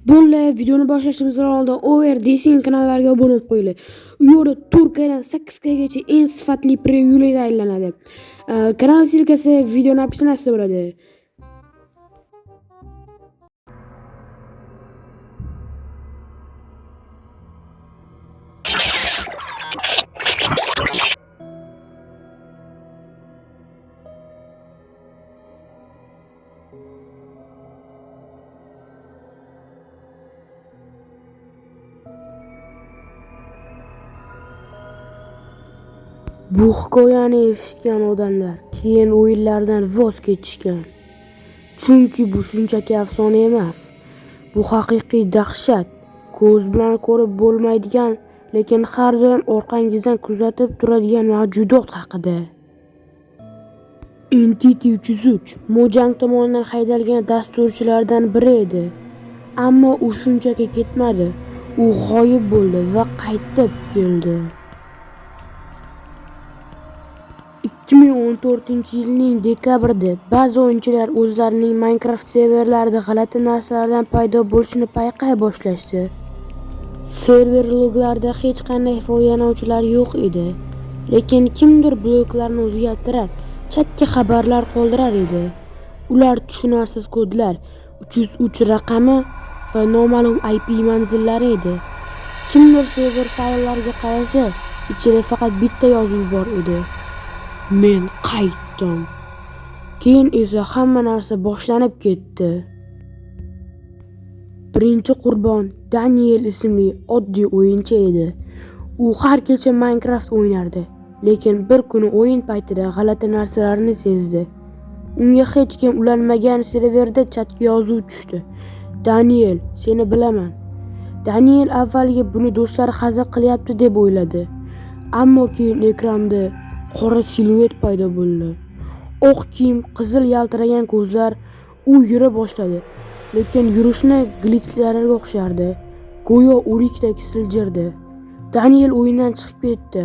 Bo'ldi, videoni boshlashimizdan oldin Over Design kanallariga obuna bo'lib qo'yinglar. U yerda Turkiyadan 8 gacha eng sifatli prevyular tayinlanadi. Kanal silkasi videoni opsiyatsida bo'ladi. Bu hikoyani eshitgan odamlar keyin o'yinlardan voz kechishgan. Chunki bu shunchaki afsona emas. Bu haqiqiy dahshat. Ko'z bilan ko'rib bo'lmaydigan, lekin har doim orqangizdan kuzatib turadigan mavjudot haqida. Entity 303 Mojang tomonidan haydalgan dasturchilardan biri edi. Ammo u shunchaki ketmadi. U g'oyib bo'ldi va qaytib keldi. 2014-yilning dekabrida ba'zi o'yinchilar o'zlarining Minecraft serverlarida g'alati narsalardan paydo bo'lishini payqay boshlashdi. Server loglarida hech qanday foydalanuvchilar yo'q edi, lekin kimdir bloklarni o'zgartirar, chatga xabarlar qoldirar edi. Ular tushunarsiz kodlar, 303 raqami va noma'lum IP manzillari edi. Kimdir server fayllariga qarasa, ichida faqat bitta yozuv bor edi. Men qaytdim. Keyin esa hamma narsa boshlanib ketdi. Birinchi qurbon Daniel ismli oddiy o'yinchi edi. U har kecha Minecraft o'ynardi, lekin bir kuni o'yin paytida g'alati narsalarni sezdi. Unga hech kim ulanmagan serverda chatga yozuv tushdi. Daniel, seni bilaman. Daniel avvaliga buni do'stlari hazil qilyapti deb o'yladi. Ammo keyin ekranda qora siluet paydo bo'ldi. Oq kiyim, qizil yaltiragan ko'zlar. U yura boshladi, lekin yurishni glitchlarga o'xshardi. Go'yo o'likdek siljirdi. Daniel o'yindan chiqib ketdi,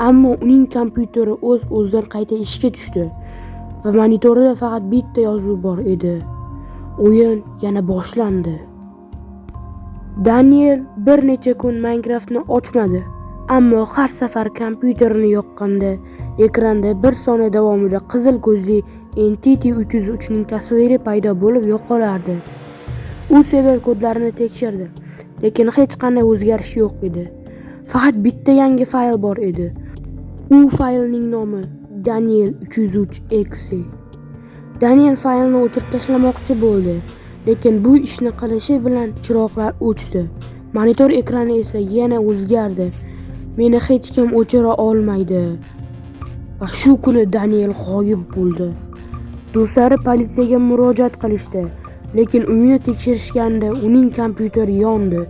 ammo uning kompyuteri o'z-o'zidan qayta ishga tushdi va monitorida faqat bitta yozuv bor edi. O'yin yana boshlandi. Daniel bir necha kun Minecraftni ochmadi. Ammo har safar kompyuterini yoqqanda ekranda bir soniya davomida qizil ko'zli Entity 303 ning tasviri paydo bo'lib yo'qolardi. U server kodlarini tekshirdi, lekin hech qanday o'zgarish yo'q edi. Faqat bitta yangi fayl bor edi. U faylning nomi Daniel 303exe. Daniel faylni o'chirib tashlamoqchi bo'ldi, lekin bu ishni qilishi bilan chiroqlar o'chdi. Monitor ekrani esa yana o'zgardi. Meni hech kim o'chira olmaydi. Va shu kuni Daniel g'oyib bo'ldi. Do'stlari politsiyaga murojaat qilishdi, lekin uyini tekshirishganda uning kompyuteri yondi.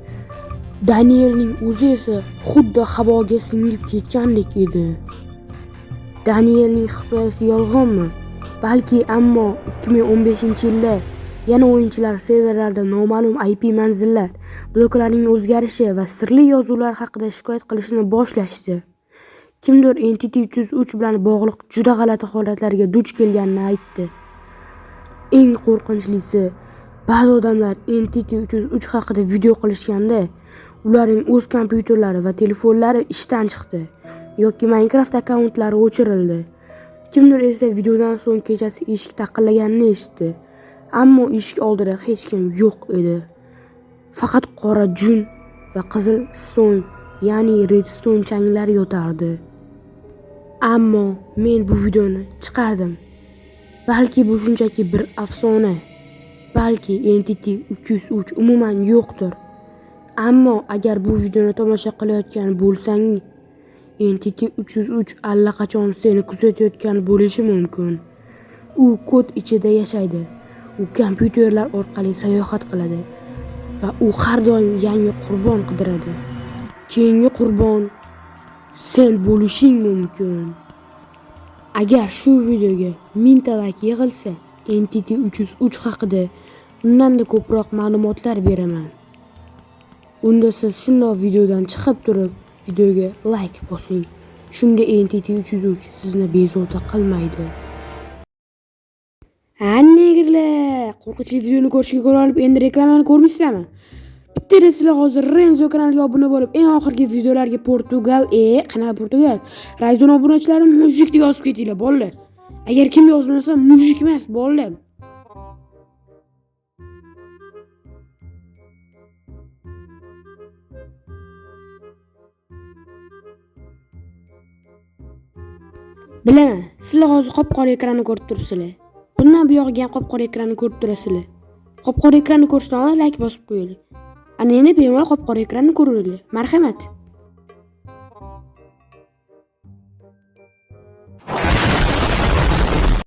Danielning o'zi esa xuddi havoga singib ketgandek edi. Danielning hikoyasi yolg'onmi? Balki, ammo 2015-yilda yana o'yinchilar serverlarda noma'lum IP manzillar, bloklarning o'zgarishi va sirli yozuvlar haqida shikoyat qilishni boshlashdi. Kimdir Entity 303 bilan bog'liq juda g'alati holatlarga duch kelganini aytdi. Eng qo'rqinchlisi, ba'zi odamlar Entity 303 haqida video qilishganda ularning o'z kompyuterlari va telefonlari ishdan chiqdi yoki Minecraft akkauntlari o'chirildi. Kimdir esa videodan so'ng kechasi eshik taqillaganini eshitdi. Ammo eshik oldida hech kim yo'q edi. Faqat qora jun va qizil stone, ya'ni redstone changlari yotardi. Ammo men bu videoni chiqardim. Balki bu shunchaki bir afsona. Balki Entity 303 umuman yo'qdir. Ammo agar bu videoni tomosha qilayotgan bo'lsang, Entity 303 allaqachon seni kuzatayotgan bo'lishi mumkin. U kod ichida yashaydi. U kompyuterlar orqali sayohat qiladi va u har doim yangi qurbon qidiradi. Keyingi qurbon sen bo'lishing mumkin. Agar shu videoga 1000 ta like yig'ilsa, Entity 303 haqida undanda ko'proq ma'lumotlar beraman. Unda siz shunday videodan chiqib turib, videoga like bosing. Shunda Entity 303 sizni bezovta qilmaydi. Annegirlar, qo'rqinchli videoni ko'rishga ko'ra olib, endi reklamani ko'rmaysizlarmi? Bitta sizlar hozir Renzo kanaliga obuna bo'lib, eng oxirgi videolarga qanaqa Portugal? Rayzon obunachilari mujik deb yozib ketinglar, bolalar. Agar kim yozmasa, mujik emas, bolalar. Bilaman, sizlar hozir qop-qora ekranni ko'rib turibsizlar. Bundan buyog'iga ham qop-qora ekranni ko'rib turasizlar. Qop-qora ekranni ko'rishdan oldin like bosib qo'yinglar. Ana endi bemalol qop-qora ekranni ko'ringlar. Marhamat.